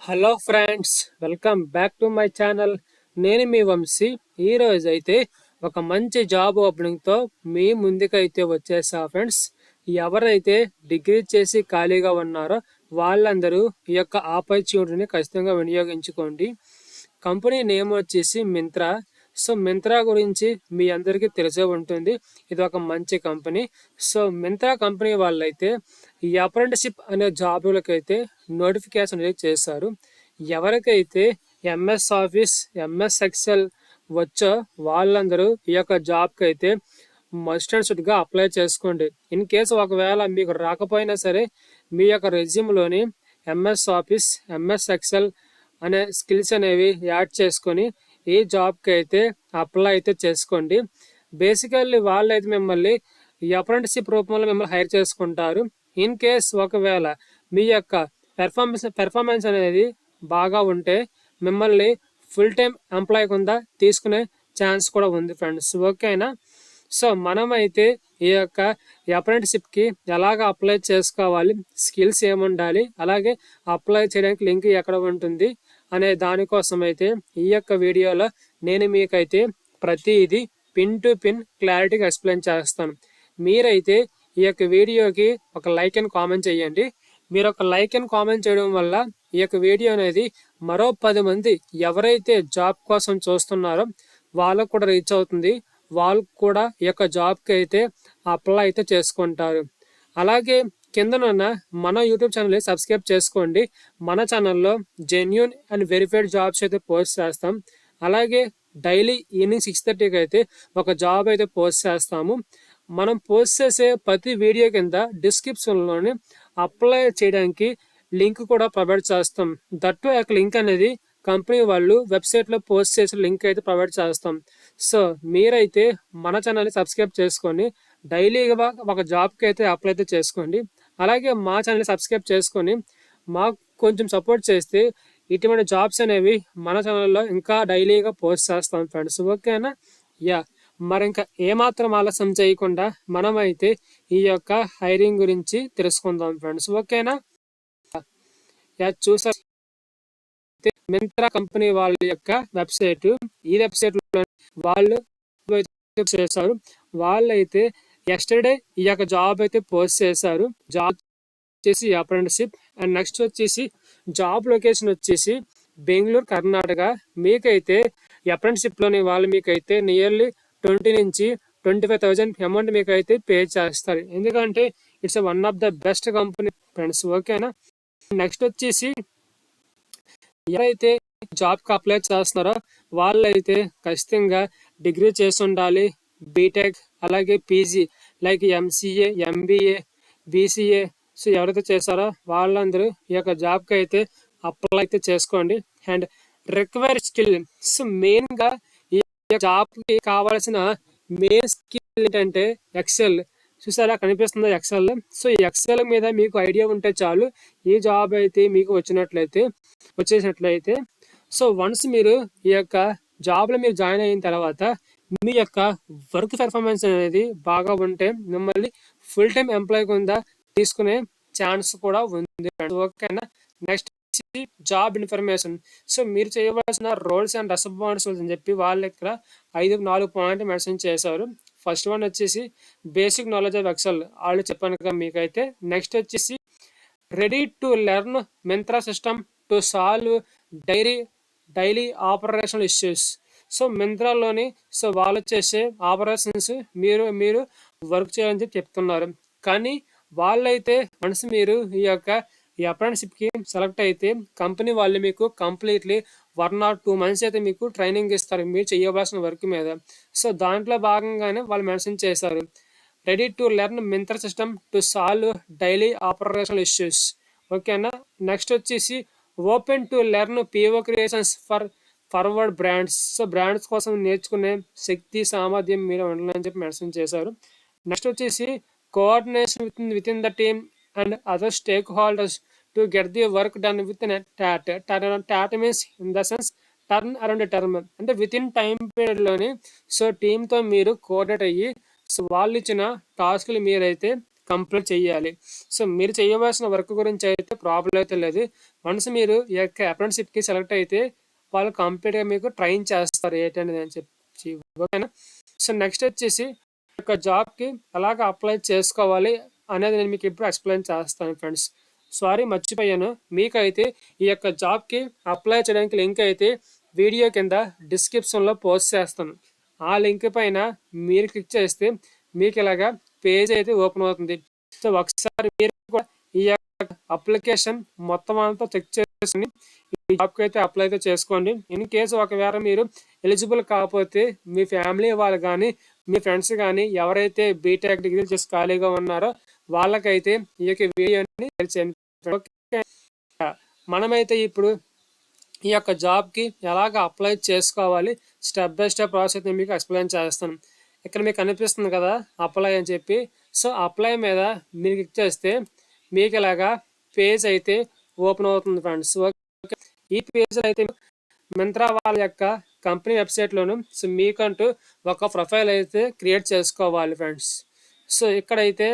Hello friends, welcome back to my channel. నేను మీ వంశీ. ఈ రోజు అయితే ఒక మంచి జాబ్ ఓపెనింగ్తో మీ ముందుకైతే వచ్చేసా ఫ్రెండ్స్. ఎవరైతే డిగ్రీ చేసి ఖాళీగా ఉన్నారో వాళ్ళందరూ ఈ యొక్క ఆపర్చునిటీని ఖచ్చితంగా వినియోగించుకోండి. కంపెనీ నేమ్ వచ్చేసి మింత్రా. సో మింత్రా గురించి మీ అందరికీ తెలిసే ఉంటుంది. ఇది ఒక మంచి కంపెనీ. సో మింత్రా కంపెనీ వాళ్ళైతే ఈ అప్రెంటిషిప్ అనే జాబులకైతే నోటిఫికేషన్ అనేది చేశారు. ఎవరికైతే ఎంఎస్ ఆఫీస్, ఎంఎస్ ఎక్సెల్ వచ్చో వాళ్ళందరూ ఈ యొక్క జాబ్కి అయితే మస్ట్ అండ్ షుడ్గా అప్లై చేసుకోండి. ఇన్ కేసు ఒకవేళ మీకు రాకపోయినా సరే మీ యొక్క రెజ్యూమ్లోని ఎంఎస్ ఆఫీస్, ఎంఎస్ ఎక్సెల్ అనే స్కిల్స్ అనేవి యాడ్ చేసుకొని ఈ జాబ్కి అయితే అప్లై అయితే చేసుకోండి. బేసికల్లీ వాళ్ళు అయితే మిమ్మల్ని ఈ అప్రెంటిస్షిప్ రూపంలో మిమ్మల్ని హైర్ చేసుకుంటారు. ఇన్ కేస్ ఒకవేళ మీ యొక్క పెర్ఫార్మెన్స్ అనేది బాగా ఉంటే మిమ్మల్ని ఫుల్ టైం ఎంప్లాయ్ కింద తీసుకునే ఛాన్స్ కూడా ఉంది ఫ్రెండ్స్. ఓకేనా? సో మనమైతే ఈ యొక్క అప్రెంటిస్షిప్కి ఎలాగ అప్లై చేసుకోవాలి, స్కిల్స్ ఏముండాలి, అలాగే అప్లై చేయడానికి లింక్ ఎక్కడ ఉంటుంది అనే దానికోసం అయితే ఈ యొక్క వీడియోలో నేను మీకైతే ప్రతిదీ పిన్ టు పిన్ క్లారిటీగా ఎక్స్ప్లెయిన్ చేస్తాను. మీరైతే ఈ యొక్క వీడియోకి ఒక లైక్ అండ్ కామెంట్ చేయండి. మీరు ఒక లైక్ అండ్ కామెంట్ చేయడం వల్ల ఈ యొక్క వీడియో అనేది మరో 10 మంది ఎవరైతే జాబ్ కోసం చూస్తున్నారో వాళ్ళకు కూడా రీచ్ అవుతుంది. వాళ్ళు కూడా ఈ యొక్క జాబ్కి అయితే అప్లై అయితే చేసుకుంటారు. అలాగే కిందనున్న మన యూట్యూబ్ ఛానల్ని సబ్స్క్రైబ్ చేసుకోండి. మన ఛానల్లో జెన్యూన్ అండ్ వెరిఫైడ్ జాబ్స్ అయితే పోస్ట్ చేస్తాం. అలాగే డైలీ ఈవినింగ్ 6:30కి అయితే ఒక జాబ్ అయితే పోస్ట్ చేస్తాము. మనం పోస్ట్ చేసే ప్రతి వీడియో కింద డిస్క్రిప్షన్లోని అప్లై చేయడానికి లింక్ కూడా ప్రొవైడ్ చేస్తాం. దట్టు ఆ లింక్ అనేది కంపెనీ వాళ్ళు వెబ్సైట్లో పోస్ట్ చేసిన లింక్ అయితే ప్రొవైడ్ చేస్తాం. సో మీరైతే మన ఛానల్ని సబ్స్క్రైబ్ చేసుకొని డైలీగా ఒక జాబ్కి అయితే అప్లై అయితే చేసుకోండి. అలాగే మా ఛానల్ని సబ్స్క్రైబ్ చేసుకొని మాకు కొంచెం సపోర్ట్ చేస్తే ఇటువంటి జాబ్స్ అనేవి మన ఛానల్లో ఇంకా డైలీగా పోస్ట్ చేస్తాం ఫ్రెండ్స్. ఓకేనా? యా, మరి ఇంకా ఏమాత్రం ఆలస్యం చేయకుండా మనమైతే ఈ యొక్క హైరింగ్ గురించి తెలుసుకుందాం ఫ్రెండ్స్. ఓకేనా? యా, చూసా మింత్రా కంపెనీ వాళ్ళ యొక్క వెబ్సైట్. ఈ వెబ్సైట్లో వాళ్ళు చేశారు. వాళ్ళైతే ఎస్టర్డే ఈ యొక్క జాబ్ అయితే పోస్ట్ చేశారు. జాబ్ వచ్చేసి అప్రెంటిస్షిప్ అండ్ నెక్స్ట్ వచ్చేసి జాబ్ లొకేషన్ వచ్చేసి బెంగళూరు, కర్ణాటక. మీకైతే అప్రెంటిస్షిప్లోని వాళ్ళు మీకైతే నియర్లీ 20 నుంచి 25,000 అమౌంట్ మీకు అయితే పే చేస్తారు. ఎందుకంటే it's one of the best company friends. ఓకేనా? నెక్స్ట్ వచ్చేసి ఎవరైతే జాబ్కి అప్లై చేస్తున్నారో వాళ్ళైతే ఖచ్చితంగా డిగ్రీ చేసి ఉండాలి. బీటెక్ అలాగే PG like MCA, MBA, BCA. So ఎవరైతే చేస్తారో వాళ్ళందరూ ఈ యొక్క జాబ్కి అయితే అప్లై అయితే చేసుకోండి. అండ్ రిక్వైర్డ్ స్కిల్, సో మెయిన్గా ఈ జాబ్కి కావాల్సిన మెయిన్ స్కిల్ ఏంటంటే ఎక్సెల్. చూసారా కనిపిస్తుందా ఎక్సెల్? సో ఈ ఎక్సెల్ మీద మీకు ఐడియా ఉంటే చాలు ఈ జాబ్ అయితే మీకు వచ్చేసినట్లయితే. సో వన్స్ మీరు ఈ యొక్క జాబ్లో మీరు జాయిన్ అయిన తర్వాత మీ యొక్క వర్క్ పెర్ఫార్మెన్స్ అనేది బాగా ఉంటే మిమ్మల్ని ఫుల్ టైం ఎంప్లాయ్ కింద తీసుకునే ఛాన్స్ కూడా ఉంది. ఓకేనా? Next job information. సో మీరు చేయవలసిన రోల్స్ అండ్ రెస్పాన్సిబిలిటీస్ అని చెప్పి వాళ్ళు ఇక్కడ 4 పాయింట్ మెన్షన్ చేశారు. ఫస్ట్ వన్ వచ్చేసి బేసిక్ నాలెడ్జ్ ఆఫ్ ఎక్సెల్, వాళ్ళు చెప్పాను కదా మీకైతే. నెక్స్ట్ వచ్చేసి ready to learn Myntra system to solve daily operational issues. So మింత్రాలోని సో వాళ్ళు చేసే ఆపరేషన్స్ మీరు వర్క్ చేయాలని చెప్పి చెప్తున్నారు. కానీ వాళ్ళైతే వన్స్ మీరు ఈ అప్రెంటిస్షిప్కి సెలెక్ట్ అయితే కంపెనీ వాళ్ళు మీకు కంప్లీట్లీ 1 or 2 months అయితే మీకు ట్రైనింగ్ ఇస్తారు మీరు చేయవలసిన వర్క్ మీద. సో దాంట్లో భాగంగానే వాళ్ళు మెన్షన్ చేశారు ready to learn Myntra system to solve daily operational issues. ఓకేనా? నెక్స్ట్ వచ్చేసి open to learn PO creations for forward brands. So brands కోసం నేర్చుకునే శక్తి సామర్థ్యం మీరు ఉండాలని చెప్పి మెన్షన్ చేశారు. నెక్స్ట్ వచ్చేసి coordination within the team and other stakeholders to get the work done within that means in the sense turnaround term, అంటే within time పీరియడ్లోని సో టీంతో మీరు కోఆర్డినేట్ అయ్యి so వాళ్ళు ఇచ్చిన టాస్క్లు మీరైతే కంప్లీట్ చేయాలి. సో మీరు చేయవలసిన వర్క్ గురించి అయితే ప్రాబ్లం అయితే లేదు. వన్స్ మీరు ఈ యొక్క అప్రెంటిస్‌షిప్‌కి సెలెక్ట్ అయితే వాళ్ళు కంప్లీట్‌గా మీకు ట్రైన్ చేస్తారు ఏంటనేది అని చెప్పి. ఓకేనా? సో నెక్స్ట్ వచ్చేసి ఈ యొక్క జాబ్‌కి ఎలాగ అప్లై చేసుకోవాలి అనేది నేను మీకు ఇప్పుడు ఎక్స్‌ప్లెయిన్ చేస్తాను ఫ్రెండ్స్. సారీ మర్చిపోయాను. మీకైతే ఈ యొక్క జాబ్‌కి అప్లై చేయడానికి లింక్ అయితే వీడియో కింద డిస్క్రిప్షన్‌లో పోస్ట్ చేస్తాను. ఆ లింక్ పైన మీరు క్లిక్ చేస్తే మీకు ఇలాగా పేజ్ అయితే ఓపెన్ అవుతుంది. సో ఒకసారి మీరు కూడా ఈ యొక్క అప్లికేషన్ మొత్తం అంతా చెక్ చేసుకొని ఈ జాబ్‌కి అయితే అప్లై అయితే చేసుకోండి. ఇన్ కేస్ ఒకవేళ మీరు ఎలిజిబుల్ కాకపోతే మీ ఫ్యామిలీ వాళ్ళు కానీ, మీ ఫ్రెండ్స్ కానీ ఎవరైతే బీటెక్ డిగ్రీలు చేసి ఖాళీగా ఉన్నారో వాళ్ళకైతే ఈ యొక్క వీడియోని షేర్ చేయండి. ఓకే. మనమైతే ఇప్పుడు ఈ యొక్క జాబ్‌కి ఎలాగ అప్లై చేసుకోవాలి స్టెప్ బై స్టెప్ ప్రాసెస్ నేను మీకు ఎక్స్‌ప్లెయిన్ చేస్తాను. ఇక్కడ మీకు కనిపిస్తుంది కదా అప్లై అని చెప్పి. సో అప్లై మీద మీరు క్లిక్ చేస్తే మీకు ఇలాగా పేజ్ అయితే ఓపెన్ అవుతుంది ఫ్రెండ్స్. ఓకే. ఈ పేజ్‌లో అయితే మింత్రా వాళ్ళ యొక్క కంపెనీ వెబ్‌సైట్‌లోను సో మీకంటూ ఒక ప్రొఫైల్ అయితే క్రియేట్ చేసుకోవాలి ఫ్రెండ్స్. సో ఇక్కడైతే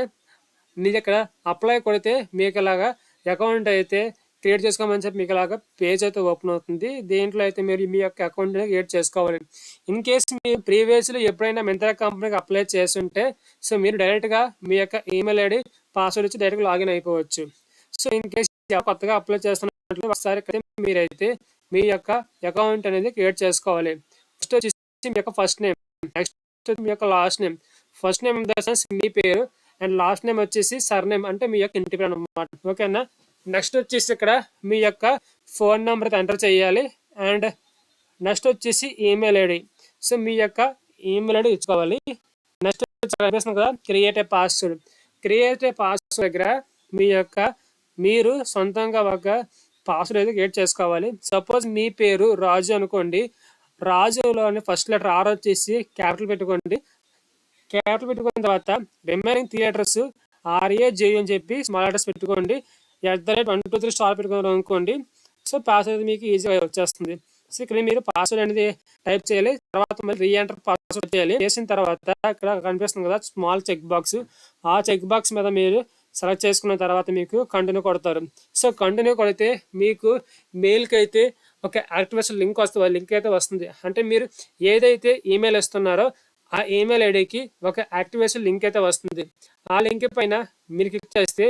మీరు ఇక్కడ అప్లై కొడితే మీకు ఇలాగా అకౌంట్ అయితే క్రియేట్ చేసుకోమని చెప్పి మీకు ఇలాగా పేజ్ అయితే ఓపెన్ అవుతుంది. దీంట్లో అయితే మీరు మీ యొక్క అకౌంట్ని క్రియేట్ చేసుకోవాలి. ఇన్ కేస్ మీరు ప్రీవియస్‌లో ఎప్పుడైనా మింత్రా కంపెనీకి అప్లై చేసుంటే సో మీరు డైరెక్ట్‌గా మీ యొక్క ఈమెయిల్ ఐడి పాస్వర్డ్ ఇచ్చి డైరెక్ట్‌గా లాగిన్ అయిపోవచ్చు. సో ఇన్ కేస్ కొత్తగా అప్లై చేస్తున్నట్లయితే ఒకసారి మీరైతే మీ యొక్క అకౌంట్ అనేది క్రియేట్ చేసుకోవాలి. ఫస్ట్ వచ్చేసి మీ యొక్క ఫస్ట్ నేమ్, నెక్స్ట్ మీ యొక్క last name. First name in the sense మీ పేరు అండ్ లాస్ట్ నేమ్ వచ్చేసి సర్నేమ్ అంటే మీ యొక్క ఇంటి పేరు అన్నమాట. ఓకేనా? నెక్స్ట్ వచ్చేసి ఇక్కడ మీ యొక్క ఫోన్ నెంబర్ ఎంటర్ చేయాలి అండ్ నెక్స్ట్ వచ్చేసి ఈమెయిల్ ఐడి. సో మీ యొక్క ఈమెయిల్ ఐడి ఇచ్చుకోవాలి. నెక్స్ట్ కనిపిస్తుంది కదా create a password. Create a password దగ్గర మీ యొక్క మీరు సొంతంగా ఒక పాస్వర్డ్ అయితే క్రియేట్ చేసుకోవాలి. సపోజ్ మీ పేరు రాజు అనుకోండి. రాజులోని ఫస్ట్ లెటర్ ఆర్ వచ్చేసి క్యాపిటల్ పెట్టుకోండి. క్యాపిటల్ పెట్టుకున్న తర్వాత రిమైనింగ్ 3 లెటర్స్ ఆర్ఏజే అని చెప్పి స్మాల్ లెటర్స్ పెట్టుకోండి. @123 పెట్టుకున్నారు అనుకోండి. సో పాస్వర్డ్ మీకు ఈజీగా వచ్చేస్తుంది. సో ఇక్కడ మీరు పాస్వర్డ్ అనేది టైప్ చేయాలి. తర్వాత మళ్ళీ రీఎంటర్ పాస్వర్డ్ చేయాలి. చేసిన తర్వాత ఇక్కడ కనిపిస్తుంది కదా స్మాల్ చెక్ బాక్స్. ఆ చెక్ బాక్స్ మీద మీరు సెలెక్ట్ చేసుకున్న తర్వాత మీకు కంటిన్యూ కొడతారు. సో కంటిన్యూ కొడితే మీకు మెయిల్కి అయితే ఒక యాక్టివేషన్ లింక్ వస్తుంది. లింక్ అయితే వస్తుంది. అంటే మీరు ఏదైతే ఈమెయిల్ ఇస్తున్నారో ఆ ఈమెయిల్ ఐడికి ఒక యాక్టివేషన్ లింక్ అయితే వస్తుంది. ఆ లింక్ పైన మీరు క్లిక్ చేస్తే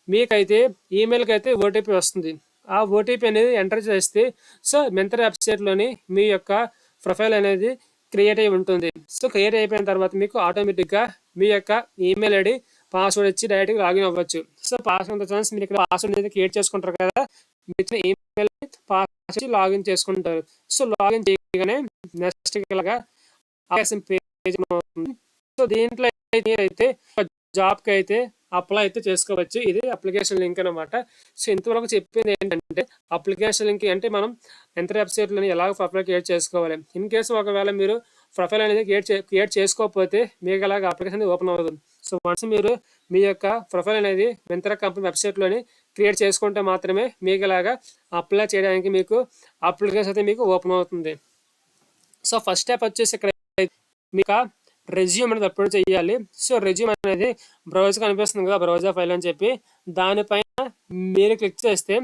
మీకైతే ఈమెయిల్కి అయితే ఓటీపీ వస్తుంది. ఆ ఓటీపీ అనేది ఎంటర్ చేస్తే సో మింత్రా వెబ్సైట్లోని మీ యొక్క ప్రొఫైల్ అనేది క్రియేట్ అయి ఉంటుంది. సో క్రియేట్ అయిపోయిన తర్వాత మీకు ఆటోమేటిక్గా మీ యొక్క ఈమెయిల్ ఐడి పాస్వర్డ్ ఇచ్చి డైరెక్ట్గా లాగిన్ అవ్వచ్చు. సో పాస్వర్డ్ ఛాన్స్ మీరు ఇక్కడ పాస్వర్డ్ అనేది క్రియేట్ చేసుకుంటారు కదా, మీరు ఈమెయిల్ పాస్వర్డ్ లాగిన్ చేసుకుంటారు. సో లాగిన్ చేయగానే నెక్స్ట్ ఇలాగా పేజ్ అవుతుంది. సో దీంట్లో అయితే జాబ్కి అయితే అప్లై అయితే చేసుకోవచ్చు. ఇది అప్లికేషన్ లింక్ అనమాట. సో ఇంతవరకు చెప్పింది ఏంటంటే అప్లికేషన్ లింక్ అంటే మనం ఎంత వెబ్సైట్లోని ఎలాగ ప్రొఫైల్ క్రియేట్ చేసుకోవాలి. ఇన్ కేసు ఒకవేళ మీరు ప్రొఫైల్ అనేది క్రియేట్ చేసుకోకపోతే మీకు అలాగ అప్లికేషన్ ఓపెన్ అవ్వదు. సో వన్స్ మీరు మీ యొక్క ప్రొఫైల్ అనేది మింత్రా కంపెనీ వెబ్సైట్లోని క్రియేట్ చేసుకుంటే మాత్రమే మీకు ఇలాగా అప్లై చేయడానికి మీకు అప్లికేషన్ అయితే మీకు ఓపెన్ అవుతుంది. సో ఫస్ట్ స్టెప్ వచ్చేసి ఇక్కడ మీకు రెజ్యూమ్ అనేది అప్లోడ్ చేయాలి. సో రెజ్యూమ్ అనేది బ్రౌజర్ కనిపిస్తుంది కదా బ్రౌజర్ ఫైల్ అని చెప్పి దానిపైన మీరు క్లిక్ చేస్తే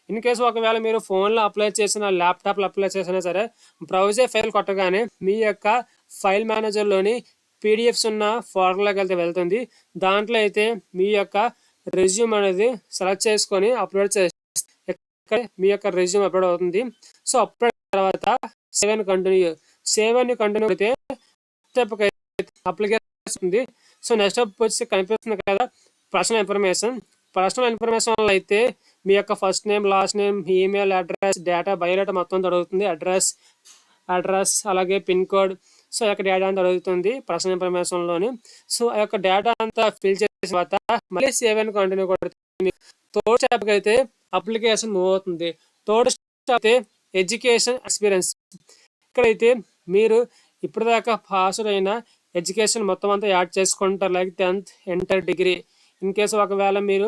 ఇన్ కేసు ఒకవేళ మీరు ఫోన్లో అప్లై చేసిన ల్యాప్టాప్లో అప్లై చేసినా సరే బ్రౌజర్ ఫైల్ కొట్టగానే మీ యొక్క ఫైల్ మేనేజర్లోని పీడిఎఫ్స్ ఉన్న ఫోల్డర్లోకి వెళ్తుంది. దాంట్లో అయితే మీ యొక్క రెజ్యూమ్ అనేది సెలెక్ట్ చేసుకొని అప్లోడ్ చేస్తే మీ యొక్క రెజ్యూమ్ అప్లోడ్ అవుతుంది. సో అప్లోడ్ తర్వాత సేవ్ అని కంటిన్యూ అయితే స్టెప్ అప్లికేషన్ ఉంది. సో నెక్స్ట్ స్టెప్ వచ్చి కనిపిస్తుంది కదా పర్సనల్ ఇన్ఫర్మేషన్ అయితే మీ యొక్క first name, last name, email address, data, biodata మొత్తం అడుగుతుంది. అడ్రస్ అలాగే పిన్ కోడ్. సో ఆ యొక్క డేటా అంతా అడుగుతుంది పర్సనల్ ఇన్ఫర్మేషన్లోని. సో ఆ యొక్క డేటా అంతా ఫిల్ చేసిన తర్వాత మళ్ళీ సేవ్ అని కంటిన్యూ కొడుతుంది. థర్డ్ స్టెప్కి అయితే అప్లికేషన్ మూవ్ అవుతుంది. థర్డ్ స్టెప్ అయితే ఎడ్యుకేషన్ ఎక్స్పీరియన్స్. ఇక్కడైతే మీరు ఇప్పటిదాకా పాస్ అయిన ఎడ్యుకేషన్ మొత్తం అంతా యాడ్ చేసుకుంటారు. Like 10th, inter, degree. In case ఒకవేళ మీరు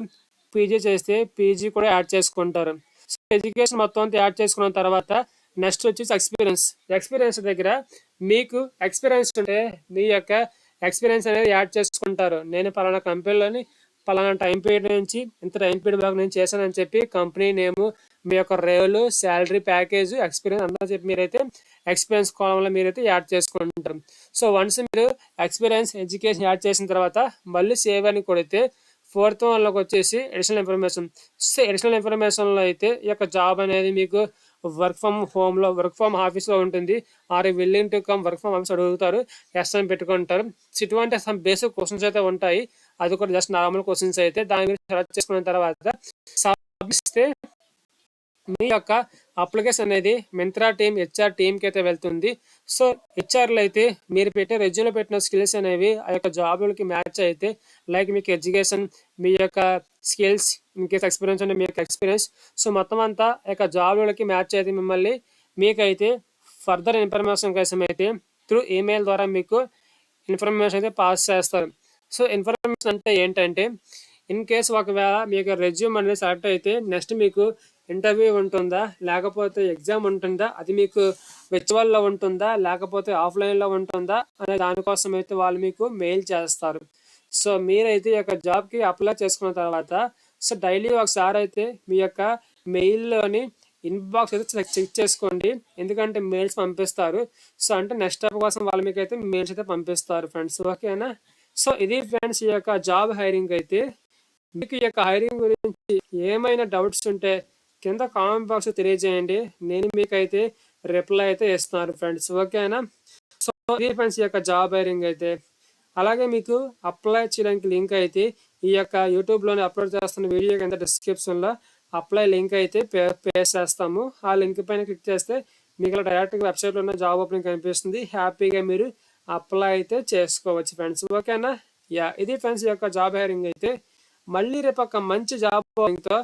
పీజీ చేస్తే పీజీ కూడా యాడ్ చేసుకుంటారు. సో ఎడ్యుకేషన్ మొత్తం అంతా యాడ్ చేసుకున్న తర్వాత నెక్స్ట్ వచ్చేసి ఎక్స్పీరియన్స్ దగ్గర మీకు ఎక్స్పీరియన్స్ ఉంటే మీ యొక్క ఎక్స్పీరియన్స్ అనేది యాడ్ చేసుకుంటారు. నేను పలానా కంపెనీలోని పలానా టైం పీరియడ్ నుంచి ఇంత టైం పీరియడ్ వరకు నేను చేశానని చెప్పి కంపెనీ నేము, మీ యొక్క రోలు, శాలరీ ప్యాకేజ్, ఎక్స్పీరియన్స్ అంతా చెప్పి మీరైతే ఎక్స్పీరియన్స్ కాలంలో మీరైతే యాడ్ చేసుకుంటారు. సో వన్స్ మీరు ఎక్స్పీరియన్స్, ఎడ్యుకేషన్ యాడ్ చేసిన తర్వాత మళ్ళీ సేవ్ అని కొడితే ఫోర్త్ వన్లోకి వచ్చేసి అడిషనల్ ఇన్ఫర్మేషన్. సో అడిషనల్ ఇన్ఫర్మేషన్లో అయితే ఈ యొక్క జాబ్ అనేది మీకు వర్క్ ఫ్రమ్ హోమ్లో, వర్క్ ఫ్రమ్ ఆఫీస్లో ఉంటుంది. Are willing to come work from office అడుగుతారు, ఎస్ అని పెట్టుకుంటారు. సో ఇటువంటి సమ్ బేసిక్ క్వశ్చన్స్ అయితే ఉంటాయి. అది కూడా జస్ట్ నార్మల్ క్వశ్చన్స్ అయితే దాని గురించి సెలెక్ట్ చేసుకున్న తర్వాత సబ్మిస్తే మీ యొక్క అప్లికేషన్ అనేది మింత్రా టీమ్, హెచ్ఆర్ టీమ్కి అయితే వెళ్తుంది. సో హెచ్ఆర్లో అయితే మీరు పెట్టే రెజ్యూమ్లో పెట్టిన స్కిల్స్ అనేవి ఆ యొక్క జాబులకి మ్యాచ్ అయితే, లైక్ మీకు ఎడ్యుకేషన్, మీ యొక్క స్కిల్స్, ఇన్కేస్ ఎక్స్పీరియన్స్ అంటే మీ యొక్క ఎక్స్పీరియన్స్, సో మొత్తం అంతా ఆ యొక్క జాబులకి మ్యాచ్ అయితే మిమ్మల్ని మీకైతే ఫర్దర్ ఇన్ఫర్మేషన్ కోసం అయితే త్రూ ఈమెయిల్ ద్వారా మీకు ఇన్ఫర్మేషన్ అయితే పాస్ చేస్తారు. సో ఇన్ఫర్మేషన్ అంటే ఏంటంటే, ఇన్ కేస్ ఒకవేళ మీకు రెజ్యూమ్ అనేది సెలెక్ట్ అయితే నెక్స్ట్ మీకు ఇంటర్వ్యూ ఉంటుందా, లేకపోతే ఎగ్జామ్ ఉంటుందా, అది మీకు విర్చువల్లో ఉంటుందా, లేకపోతే ఆఫ్లైన్లో ఉంటుందా అనే దానికోసం అయితే వాళ్ళు మీకు మెయిల్ చేస్తారు. సో మీరైతే ఈ యొక్క జాబ్కి అప్లై చేసుకున్న తర్వాత సో డైలీ ఒకసారి అయితే మీ యొక్క మెయిల్లోని ఇన్బాక్స్ అయితే చెక్ చేసుకోండి, ఎందుకంటే మెయిల్స్ పంపిస్తారు. సో అంటే నెక్స్ట్ స్టెప్ కోసం వాళ్ళు మీకు అయితే మెయిల్స్ అయితే పంపిస్తారు ఫ్రెండ్స్, ఓకేనా. సో ఇది ఫ్రెండ్స్ ఈ యొక్క జాబ్ హైరింగ్ అయితే. మీకు ఈ యొక్క హైరింగ్ గురించి ఏమైనా డౌట్స్ ఉంటే కింద కామెంట్ బాక్స్ తెలియజేయండి, నేను మీకైతే రిప్లై అయితే ఇస్తాను ఫ్రెండ్స్, ఓకేనా. సో ఇది ఫ్రెండ్స్ ఈ యొక్క జాబ్ హైరింగ్ అయితే. అలాగే మీకు అప్లై చేయడానికి లింక్ అయితే ఈ యొక్క యూట్యూబ్లోనే అప్లోడ్ చేస్తున్న వీడియో కింద డిస్క్రిప్షన్లో అప్లై లింక్ అయితే పేస్ట్ చేస్తాము. ఆ లింక్ పైన క్లిక్ చేస్తే మీకు డైరెక్ట్గా వెబ్సైట్లో ఉన్న జాబ్ ఓపెనింగ్ కనిపిస్తుంది. హ్యాపీగా మీరు అప్లై అయితే చేసుకోవచ్చు ఫ్రెండ్స్, ఓకేనా. ఇది ఫ్రెండ్స్ ఈ యొక్క జాబ్ హైరింగ్ అయితే. మళ్ళీ రేపు ఒక మంచి జాబ్ తో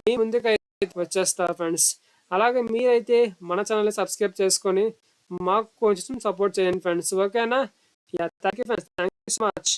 మీ ముందుకు అయితే వచ్చేస్తారు ఫ్రెండ్స్. అలాగే మీరైతే మన ఛానల్ని సబ్స్క్రైబ్ చేసుకొని మాకు కొంచెం సపోర్ట్ చేయండి ఫ్రెండ్స్, ఓకేనా. Thank you friends, thank you so much.